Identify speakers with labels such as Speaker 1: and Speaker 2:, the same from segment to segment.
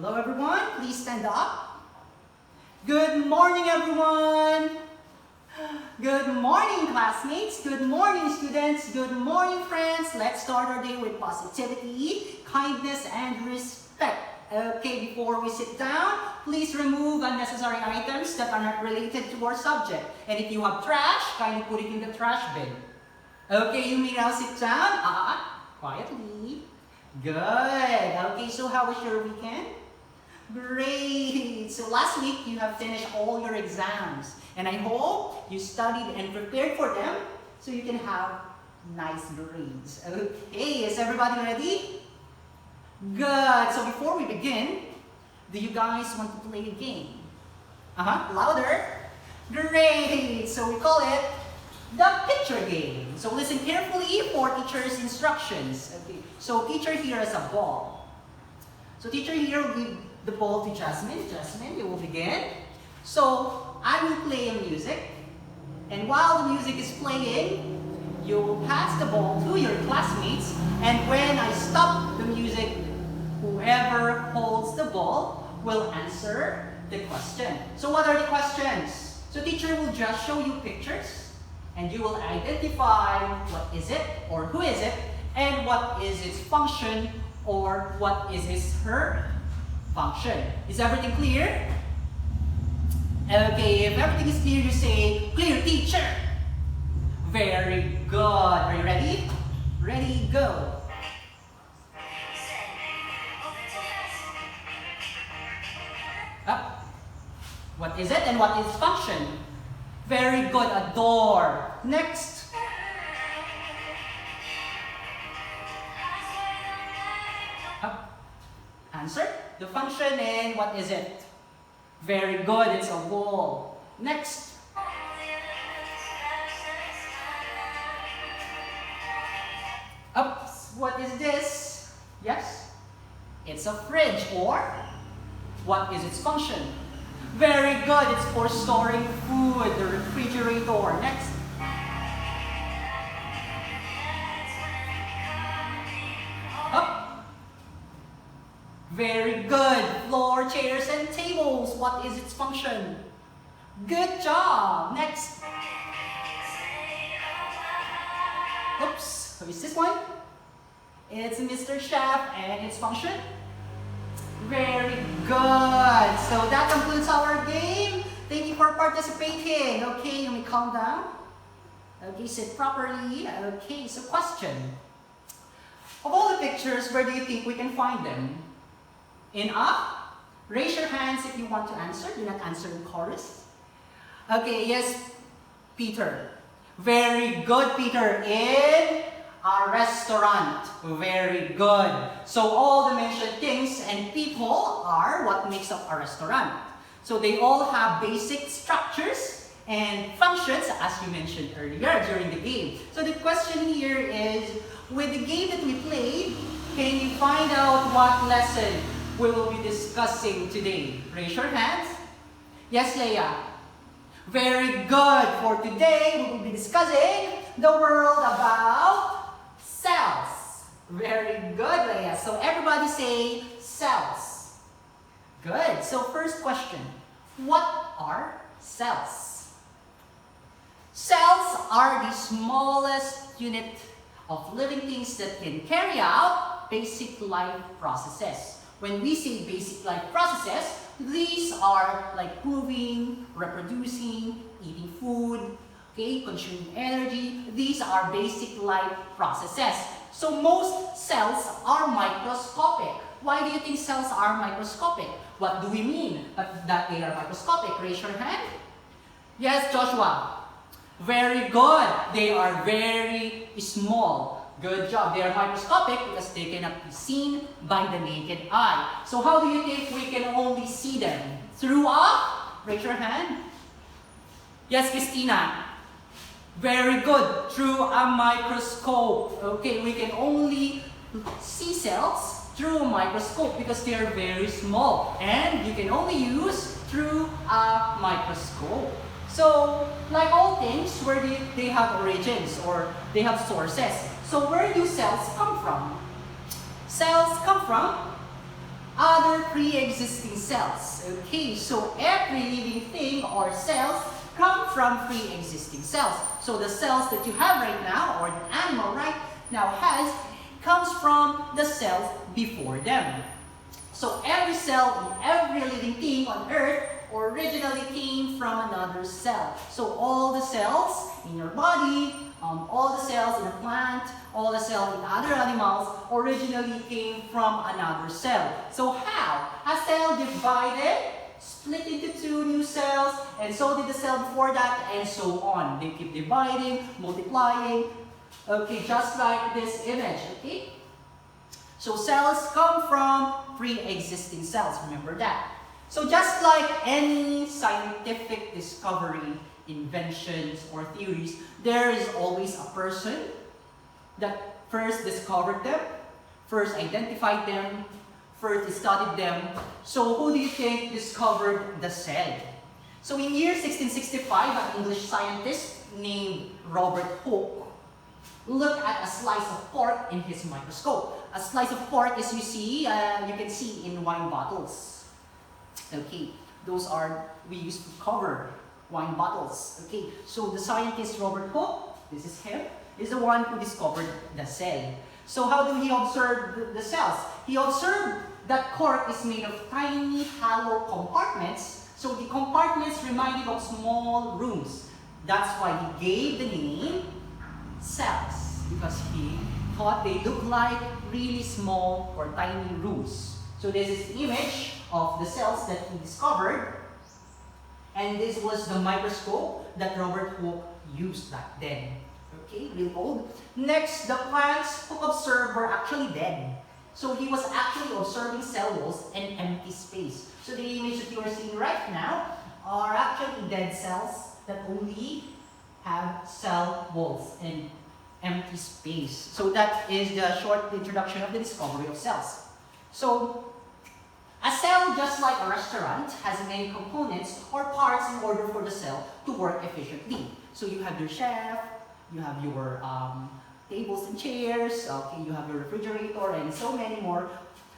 Speaker 1: Hello everyone, please stand up. Good morning everyone. Good morning classmates, good morning students, good morning friends. Let's start our day with positivity, kindness and respect. Okay, before we sit down, please remove unnecessary items that are not related to our subject. And if you have trash, kindly put it in the trash bin. Okay, you may now sit down. Quietly. Good. Okay, so how was your weekend? Great! So last week you have finished all your exams and I hope you studied and prepared for them so you can have nice grades. Okay, is everybody ready? Good! So before we begin, do you guys want to play a game? Louder? Great! So we call it the picture game. So listen carefully for teacher's instructions. Okay. So teacher here has a ball. So teacher here will give the ball to Jasmine. Jasmine, you will begin. So I will play a music. And while the music is playing, you will pass the ball to your classmates. And when I stop the music, whoever holds the ball will answer the question. So what are the questions? So teacher will just show you pictures. And you will identify what is it or who is it and what is its function or what is her function. Is everything clear? Okay, if everything is clear, you say, clear teacher. Very good. Are you ready? Ready, go. Up. What is it and what is its function? Very good, a door. Next. Up. Answer. The function and what is it? Very good, it's a wall. Next. Up. What is this? Yes? It's a fridge or what is its function? Very good, it's for storing food, the refrigerator. Next. Up. Very good, floor, chairs, and tables. What is its function? Good job. Next. Oops, who is this one? It's Mr. Chef and its function? Very good. So that concludes our game. Thank you for participating. Okay, you may calm down. Okay, sit properly. Okay, so question. Of all the pictures, where do you think we can find them? In up? Raise your hands if you want to answer. Do not answer in chorus. Okay, yes, Peter. Very good, Peter. In a restaurant. Very good. So all the mentioned things and people are what makes up a restaurant. So they all have basic structures and functions as you mentioned earlier during the game. So the question here is, with the game that we played, can you find out what lesson we will be discussing today? Raise your hands. Yes, Leia. Very good. For today, we will be discussing the world about cells. Very good, Leia. So everybody say cells. Good. So first question. What are cells? Cells are the smallest unit of living things that can carry out basic life processes. When we say basic life processes, these are like moving, reproducing, eating food, okay, consuming energy. These are basic life processes. So most cells are microscopic. Why do you think cells are microscopic? What do we mean that they are microscopic? Raise your hand. Yes, Joshua. Very good. They are very small. Good job. They are microscopic because they cannot be seen by the naked eye. So how do you think we can only see them? Through a? Raise your hand. Yes, Christina. Very good. Through a microscope. Okay, we can only see cells through a microscope because they are very small. And you can only use through a microscope. So, like all things, where do they have origins or they have sources? So where do cells come from? Cells come from other pre-existing cells. Okay, so every living thing or cells come from pre-existing cells. So the cells that you have right now, or the animal right now has, comes from the cells before them. So every cell in every living thing on Earth originally came from another cell. So all the cells in your body, all the cells in a plant, all the cells in other animals originally came from another cell. So how? A cell divided, split into two new cells, and so did the cell before that, and so on. They keep dividing, multiplying, okay, just like this image, okay? So cells come from pre-existing cells, remember that. So just like any scientific discovery, inventions, or theories, there is always a person that first discovered them, first identified them, first studied them. So who do you think discovered the cell? So in year 1665, an English scientist named Robert Hooke looked at a slice of pork in his microscope. A slice of pork, as you see, you can see in wine bottles. Okay, those are, we used to cover wine bottles. Okay, so the scientist Robert Hooke, this is him, is the one who discovered the cell. So how do he observe the cells? He observed that cork is made of tiny hollow compartments. So the compartments reminded of small rooms. That's why he gave the name cells, because he thought they looked like really small or tiny rooms. So this is the image of the cells that he discovered. And this was the microscope that Robert Hooke used back then. Okay, real old. Next, the plants Hooke observed were actually dead. So he was actually observing cell walls and empty space. So the image that you are seeing right now are actually dead cells that only have cell walls and empty space. So that is the short introduction of the discovery of cells. So a cell, just like a restaurant, has many components or parts in order for the cell to work efficiently. So you have your chef, you have your tables and chairs, okay, you have your refrigerator, and so many more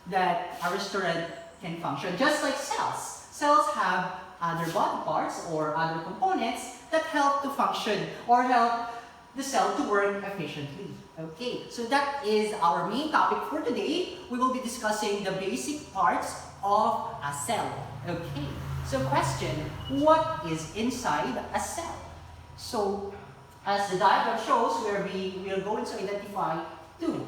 Speaker 1: that a restaurant can function. Just like cells. Cells have other body parts or other components that help to function or help the cell to work efficiently. Okay, so that is our main topic for today. We will be discussing the basic parts of a cell. Okay, so question, what is inside a cell? So, as the diagram shows, we are going to identify two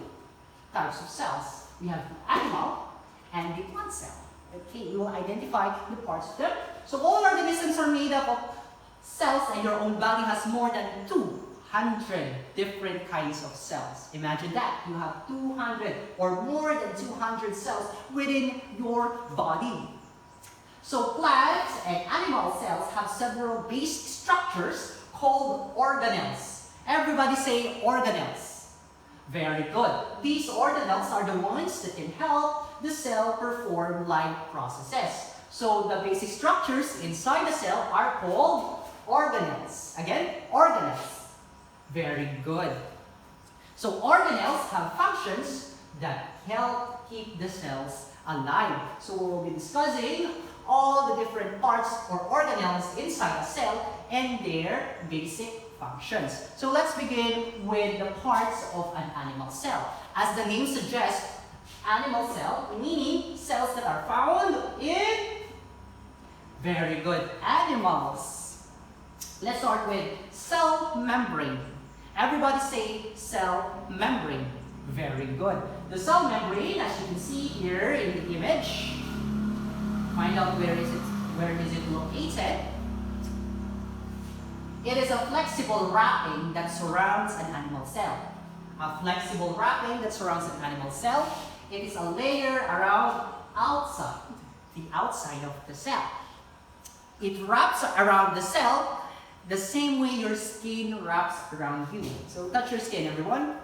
Speaker 1: types of cells. We have the animal and the plant cell. Okay, we will identify the parts of them. So all organisms are made up of cells, and your own body has more than 200 different kinds of cells. Imagine that. You have 200 or more than 200 cells within your body. So plants and animal cells have several basic structures called organelles. Everybody say organelles. Very good. These organelles are the ones that can help the cell perform life processes. So the basic structures inside the cell are called organelles. Again, organelles. Very good. So organelles have functions that help keep the cells alive. So we'll be discussing all the different parts or organelles inside a cell and their basic functions. So let's begin with the parts of an animal cell. As the name suggests, animal cell, meaning cells that are found in, very good, animals. Let's start with cell membrane. Everybody say cell membrane. Very good. The cell membrane, as you can see here in the image, find out where is it located. It is a flexible wrapping that surrounds an animal cell. A flexible wrapping that surrounds an animal cell. It is a layer around the outside of the cell. It wraps around the cell the same way your skin wraps around you. So touch your skin, everyone.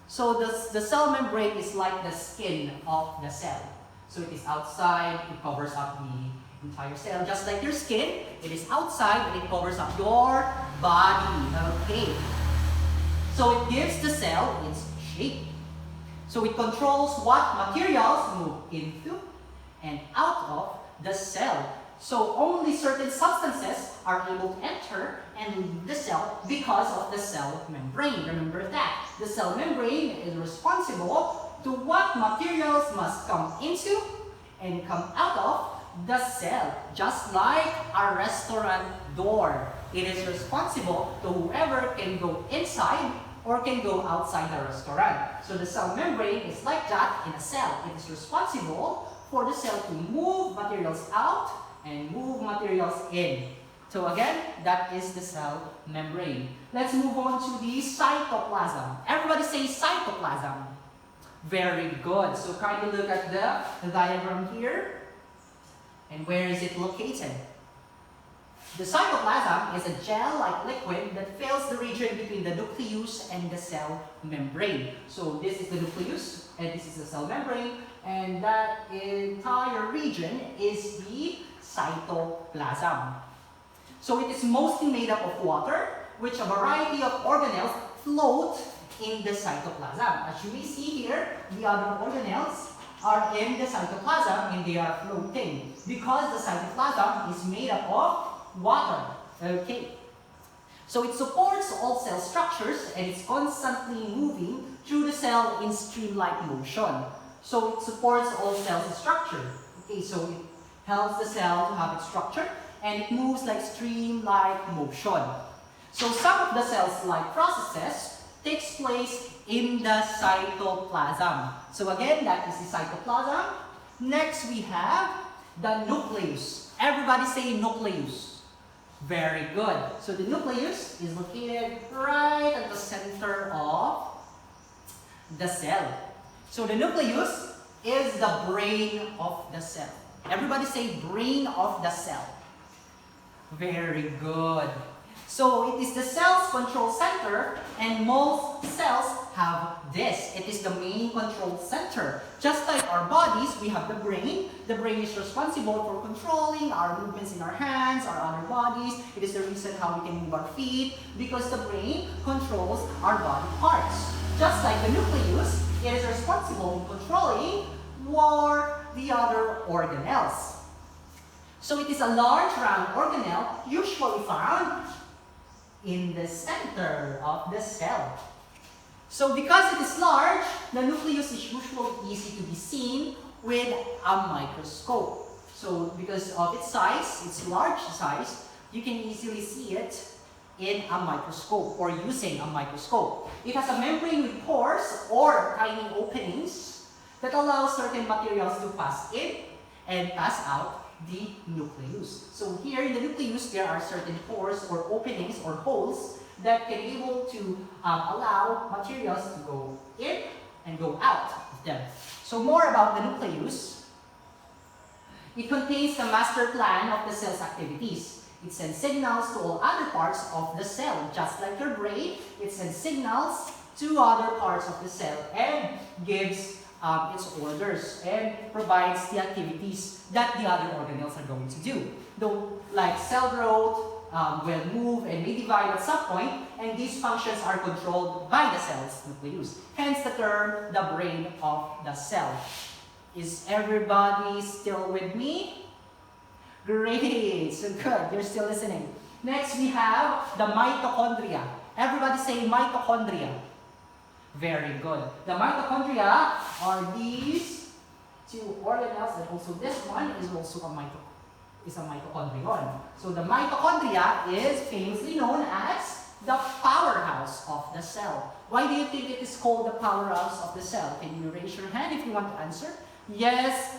Speaker 1: So the cell membrane is like the skin of the cell. So it is outside, it covers up the entire cell. Just like your skin, it is outside and it covers up your body. Okay. So it gives the cell its shape. So it controls what materials move into and out of the cell. So only certain substances are able to enter and leave the cell because of the cell membrane. Remember that. The cell membrane is responsible to what materials must come into and come out of the cell. Just like a restaurant door. It is responsible to whoever can go inside or can go outside the restaurant. So the cell membrane is like that in a cell. It is responsible for the cell to move materials out and move materials in. So again, that is the cell membrane. Let's move on to the cytoplasm. Everybody say cytoplasm. Very good. So kindly look at the diagram here. And where is it located? The cytoplasm is a gel-like liquid that fills the region between the nucleus and the cell membrane. So this is the nucleus and this is the cell membrane, and that entire region is the cytoplasm. So it is mostly made up of water, which a variety of organelles float in the cytoplasm. As you may see here, the other organelles are in the cytoplasm and they are floating because the cytoplasm is made up of water. Okay. So it supports all cell structures and it's constantly moving through the cell in stream-like motion. So it supports all cells' structure. Okay, so it helps the cell to have its structure and it moves like stream-like motion. So some of the cells-like processes takes place in the cytoplasm. So again, that is the cytoplasm. Next we have the nucleus. Everybody say nucleus. Very good. So the nucleus is located right at the center of the cell. So the nucleus is the brain of the cell. Everybody say brain of the cell. Very good. So it is the cell's control center and most cells have this. It is the main control center. Just like our bodies, we have the brain. The brain is responsible for controlling our movements in our hands, our other bodies. It is the reason how we can move our feet because the brain controls our body parts. Just like the nucleus, it is responsible in controlling the other organelles. So it is a large round organelle usually found in the center of the cell. So because it is large, the nucleus is usually easy to be seen with a microscope. So because of its size, its large size, you can easily see it in a microscope or using a microscope. It has a membrane with pores or tiny openings that allow certain materials to pass in and pass out the nucleus. So here in the nucleus, there are certain pores or openings or holes that can be able to allow materials to go in and go out of them. So more about the nucleus. It contains the master plan of the cell's activities. It sends signals to all other parts of the cell. Just like your brain, it sends signals to other parts of the cell and gives its orders and provides the activities that the other organelles are going to do. Though, like cell growth, will move and may divide at some point, and these functions are controlled by the cell's nucleus. Hence the term, the brain of the cell. Is everybody still with me? Great, so good, you're still listening. Next we have the mitochondria. Everybody say mitochondria. Very good. The mitochondria are these two organelles, and also this one is also a mitochondrion. So the mitochondria is famously known as the powerhouse of the cell. Why do you think it is called the powerhouse of the cell? Can you raise your hand if you want to answer? Yes,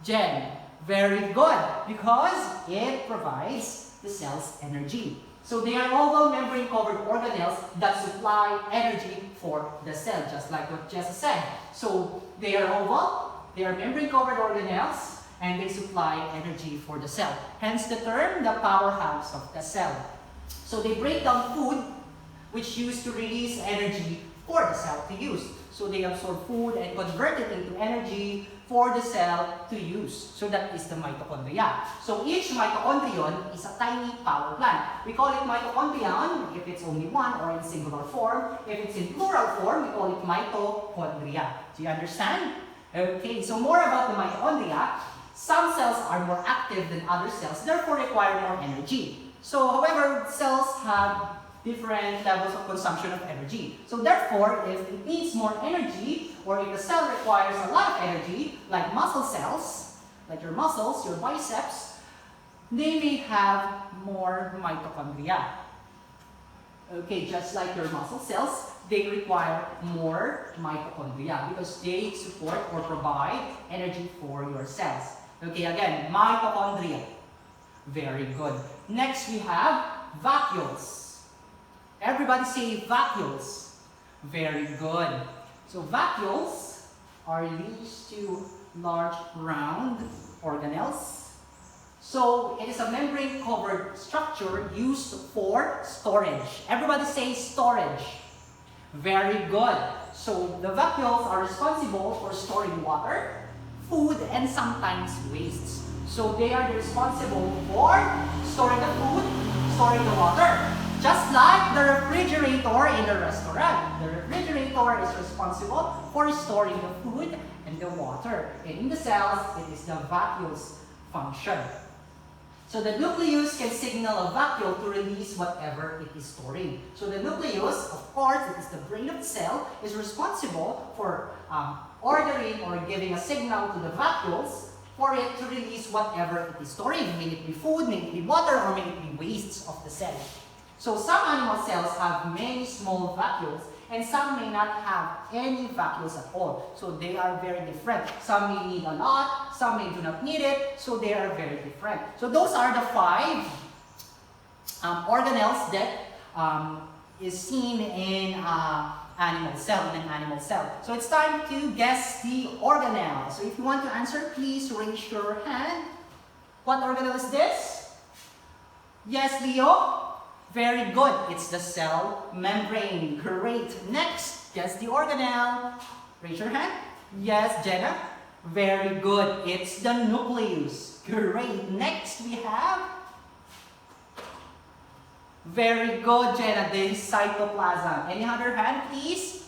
Speaker 1: Jen. Very good. Because it provides the cell's energy. So they are oval membrane-covered organelles that supply energy for the cell, just like what Jessa said. So they are oval, they are membrane-covered organelles, and they supply energy for the cell. Hence the term, the powerhouse of the cell. So they break down food, which used to release energy for the cell to use. So they absorb food and convert it into energy for the cell to use. So that is the mitochondria. So each mitochondrion is a tiny power plant. We call it mitochondrion if it's only one or in singular form. If it's in plural form, we call it mitochondria. Do you understand? Okay, so more about the mitochondria. Some cells are more active than other cells, therefore require more energy. So, however, cells have different levels of consumption of energy. So therefore, if it needs more energy, or if the cell requires a lot of energy, like muscle cells, like your muscles, your biceps, they may have more mitochondria. Okay, just like your muscle cells, they require more mitochondria because they support or provide energy for your cells. Okay, again, mitochondria. Very good. Next, we have vacuoles. Everybody say vacuoles. Very good. So vacuoles are these two large round organelles. So it is a membrane-covered structure used for storage. Everybody say storage. Very good. So the vacuoles are responsible for storing water, food, and sometimes wastes. So they are responsible for storing the food, storing the water. Just like the refrigerator in a restaurant. The refrigerator is responsible for storing the food and the water. And in the cells, it is the vacuole's function. So the nucleus can signal a vacuole to release whatever it is storing. So the nucleus, of course, it is the brain of the cell, is responsible for ordering or giving a signal to the vacuoles for it to release whatever it is storing. May it be food, may it be water, or may it be wastes of the cell. So some animal cells have many small vacuoles, and some may not have any vacuoles at all. So they are very different. Some may need a lot, some may do not need it, so they are very different. So those are the 5 organelles that is seen in an animal cell. So it's time to guess the organelle. So if you want to answer, please raise your hand. What organelle is this? Yes, Leo? Very good. It's the cell membrane. Great. Next, guess the organelle. Raise your hand. Yes, Jenna. Very good. It's the nucleus. Great. Next, we have. Very good, Jenna. The cytoplasm. Any other hand, please?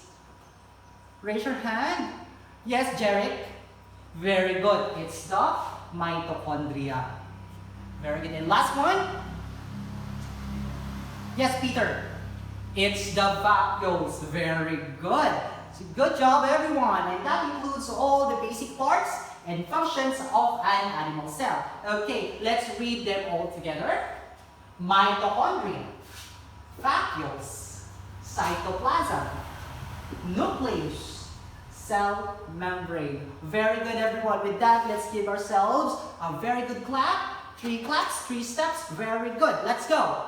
Speaker 1: Raise your hand. Yes, Jarek. Very good. It's the mitochondria. Very good. And last one. Yes, Peter. It's the vacuoles. Very good. So good job, everyone. And that includes all the basic parts and functions of an animal cell. Okay, let's read them all together. Mitochondria, vacuoles, cytoplasm, nucleus, cell membrane. Very good, everyone. With that, let's give ourselves a very good clap. 3 claps, 3 steps. Very good. Let's go.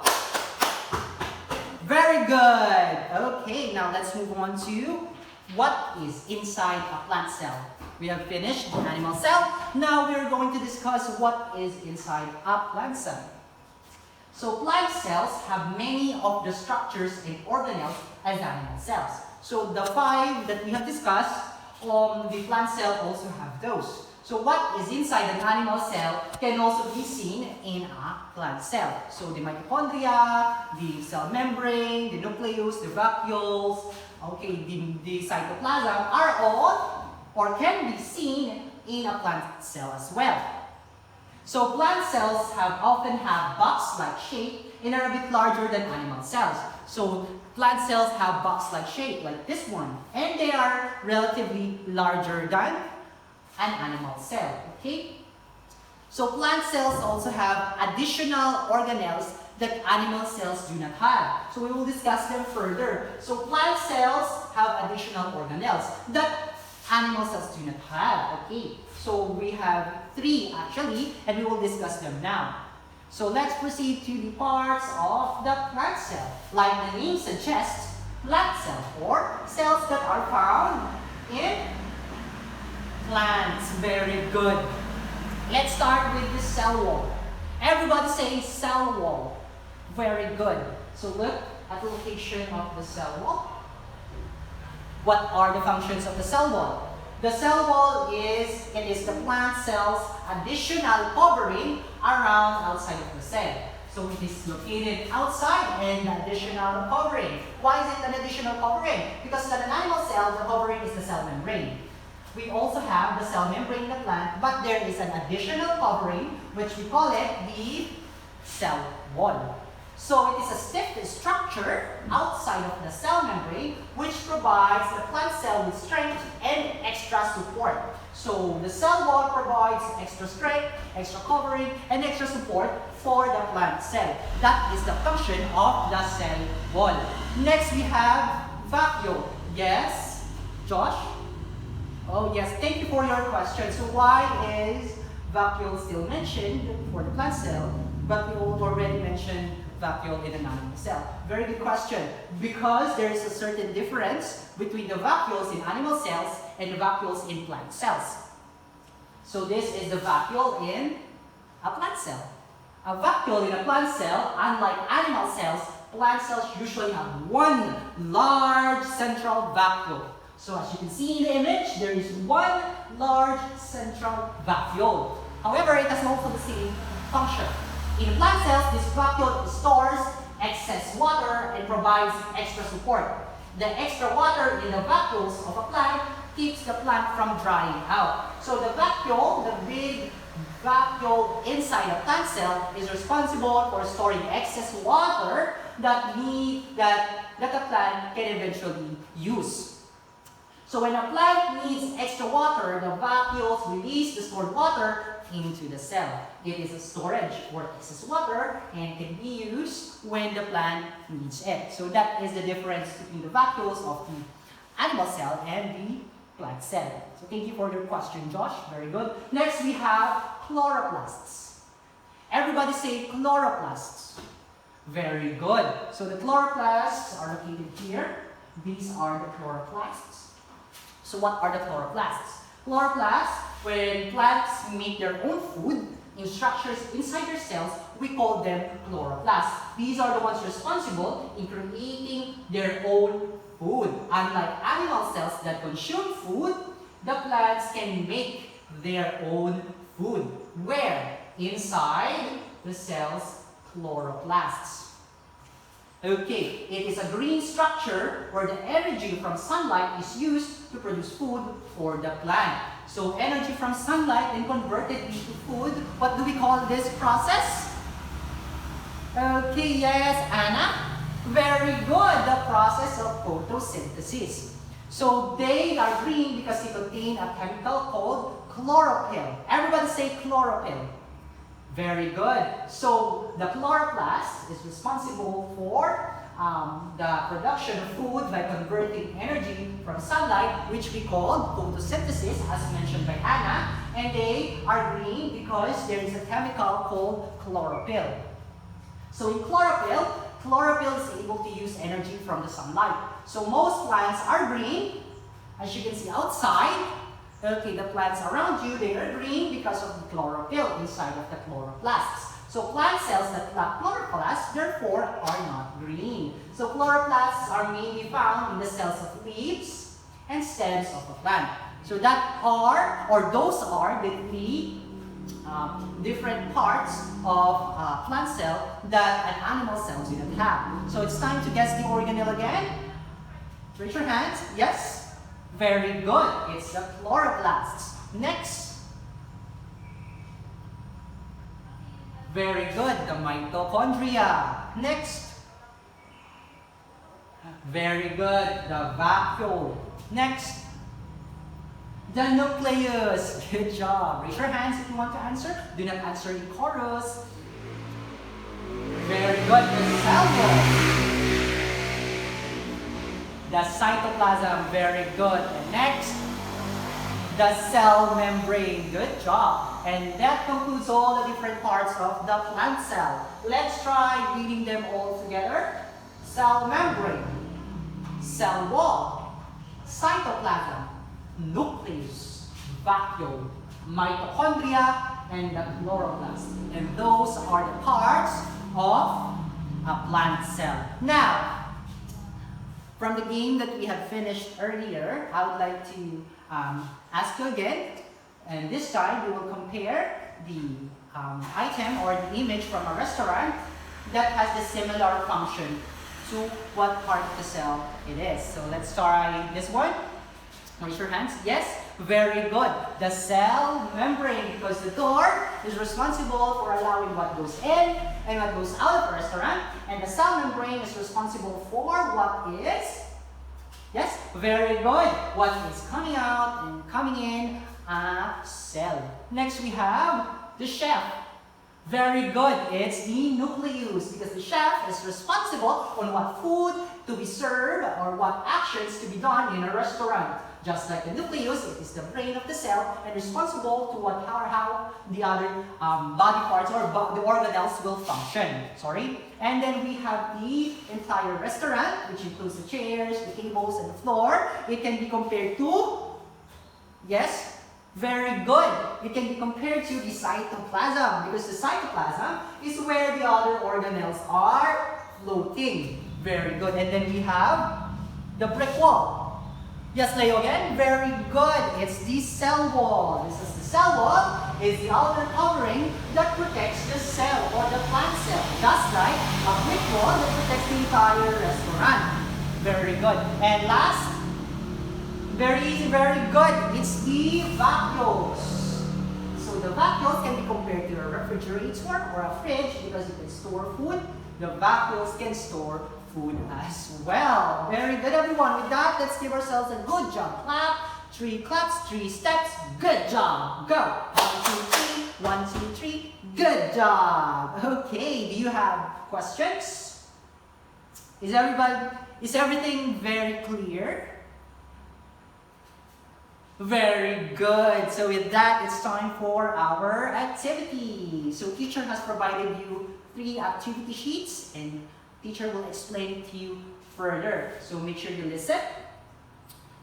Speaker 1: Very good. Okay, now let's move on to what is inside a plant cell. We have finished the animal cell. Now we're going to discuss what is inside a plant cell. So plant cells have many of the structures and organelles as animal cells. So the 5 that we have discussed, the plant cell also have those. So what is inside an animal cell can also be seen in a plant cell. So the mitochondria, the cell membrane, the nucleus, the vacuoles, okay, the cytoplasm are all or can be seen in a plant cell as well. So plant cells often have box-like shape and are a bit larger than animal cells. So plant cells have box-like shape like this one, and they are relatively larger than an animal cell, okay? So plant cells also have additional organelles that animal cells do not have. So we will discuss them further. So plant cells have additional organelles that animal cells do not have, okay? So we have 3 actually, and we will discuss them now. So let's proceed to the parts of the plant cell. Like the name suggests, plant cell or cells that are found in plants. Very good. Let's start with the cell wall. Everybody say cell wall. Very good. So look at the location of the cell wall. What are the functions of the cell wall? The cell wall is the plant cell's additional covering around outside of the cell. So it is located outside and additional covering. Why is it an additional covering? Because in an animal cell, the covering is the cell membrane. we also have the cell membrane in the plant, but there is an additional covering, which we call it the cell wall. So it is a stiff structure outside of the cell membrane, which provides the plant cell with strength and extra support. So the cell wall provides extra strength, extra covering, and extra support for the plant cell. That is the function of the cell wall. Next, we have vacuole. Yes, Josh? Oh yes, thank you for your question. So why is vacuole still mentioned for the plant cell, but we already mentioned vacuole in an animal cell? Very good question. Because there is a certain difference between the vacuoles in animal cells and the vacuoles in plant cells. So this is the vacuole in a plant cell. A vacuole in a plant cell, unlike animal cells, plant cells usually have one large central vacuole. So as you can see in the image, there is one large central vacuole. However, it has also the same function. In plant cells, this vacuole stores excess water and provides extra support. The extra water in the vacuoles of a plant keeps the plant from drying out. So the vacuole, the big vacuole inside a plant cell, is responsible for storing excess water that the plant can eventually use. So when a plant needs extra water, the vacuoles release the stored water into the cell. It is a storage for excess water and can be used when the plant needs it. So that is the difference between the vacuoles of the animal cell and the plant cell. So thank you for your question, Josh. Very good. Next, we have chloroplasts. Everybody say chloroplasts. Very good. So the chloroplasts are located here. These are the chloroplasts. So what are the chloroplasts? Chloroplasts, when plants make their own food in structures inside their cells, we call them chloroplasts. These are the ones responsible in creating their own food. Unlike animal cells that consume food, the plants can make their own food. Where? Inside the cell's chloroplasts. Okay, it is a green structure where the energy from sunlight is used to produce food for the plant. So energy from sunlight then converted into food. What do we call this process? Okay, yes, Anna. Very good, the process of photosynthesis. So they are green because they contain a chemical called chlorophyll. Everybody say chlorophyll. Very good. So the chloroplast is responsible for the production of food by converting energy from sunlight, which we call photosynthesis, as mentioned by Anna. And they are green because there is a chemical called chlorophyll. So in chlorophyll is able to use energy from the sunlight. So most plants are green, as you can see outside. Okay, the plants around you, they are green because of the chlorophyll inside of the chloroplasts. So plant cells that lack chloroplasts, therefore, are not green. So chloroplasts are mainly found in the cells of leaves and stems of a plant. So those are the three different parts of a plant cell that an animal cell didn't have. So it's time to guess the organelle again. Raise your hands. Yes? Very good. It's the chloroplasts. Next. Very good. The mitochondria. Next. Very good. The vacuole. Next. The nucleus. Good job. Raise your hands if you want to answer. Do not answer in chorus. Very good. The cell wall. The cytoplasm, very good. And next, the cell membrane. Good job. And that concludes all the different parts of the plant cell. Let's try reading them all together. Cell membrane, cell wall, cytoplasm, nucleus, vacuole, mitochondria, and the chloroplast. And those are the parts of a plant cell. Now, from the game that we have finished earlier, I would like to ask you again, and this time we will compare the item or the image from a restaurant that has the similar function to what part of the cell it is. So let's try this one. Raise your hands. Yes, Very good. The cell membrane, because the door is responsible for allowing what goes in and what goes out of the restaurant. And the cell membrane is responsible for what is, yes, very good, what is coming out and coming in a cell. Next we have the chef. Very good. It's the nucleus, because the chef is responsible on what food to be served or what actions to be done in a restaurant. Just like the nucleus, it is the brain of the cell and responsible to how the other body parts or the organelles will function. Sorry. And then we have the entire restaurant, which includes the chairs, the tables, and the floor. It can be compared to, yes, very good. It can be compared to the cytoplasm, because the cytoplasm is where the other organelles are floating. Very good. And then we have the brick wall. Yes, Leo again. Very good. It's the cell wall. This is the cell wall. Is the outer covering that protects the cell or the plant cell. Just like a brick wall that protects the entire restaurant. Very good. And last, very easy, very good. It's the vacuoles. So the vacuoles can be compared to a refrigerator or a fridge because it can store food. The vacuoles can store food as well. Very good, everyone. With that, let's give ourselves a good job. Clap. 3 claps, 3 steps. Good job. Go. 1, 2, 3. 1, 2, 3. Good job. Okay. Do you have questions? Is everything very clear? Very good. So with that, it's time for our activity. So teacher has provided you 3 activity sheets and teacher will explain it to you further. So make sure you listen.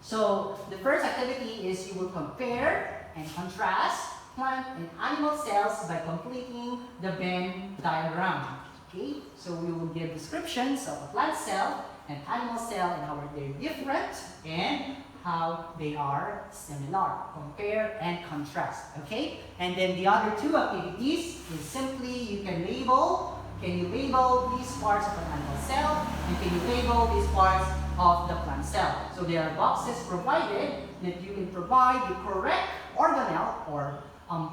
Speaker 1: So the first activity is you will compare and contrast plant and animal cells by completing the Venn diagram. Okay? So we will give descriptions of a plant cell and animal cell and how they're different and how they are similar. Compare and contrast. Okay? And then the other 2 activities is simply you can label. Can you label these parts of an animal cell? And can you label these parts of the plant cell? So there are boxes provided that you can provide the correct organelle or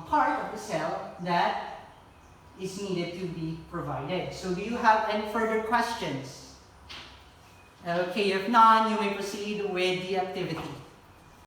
Speaker 1: part of the cell that is needed to be provided. So do you have any further questions? Okay, if none, you may proceed with the activity.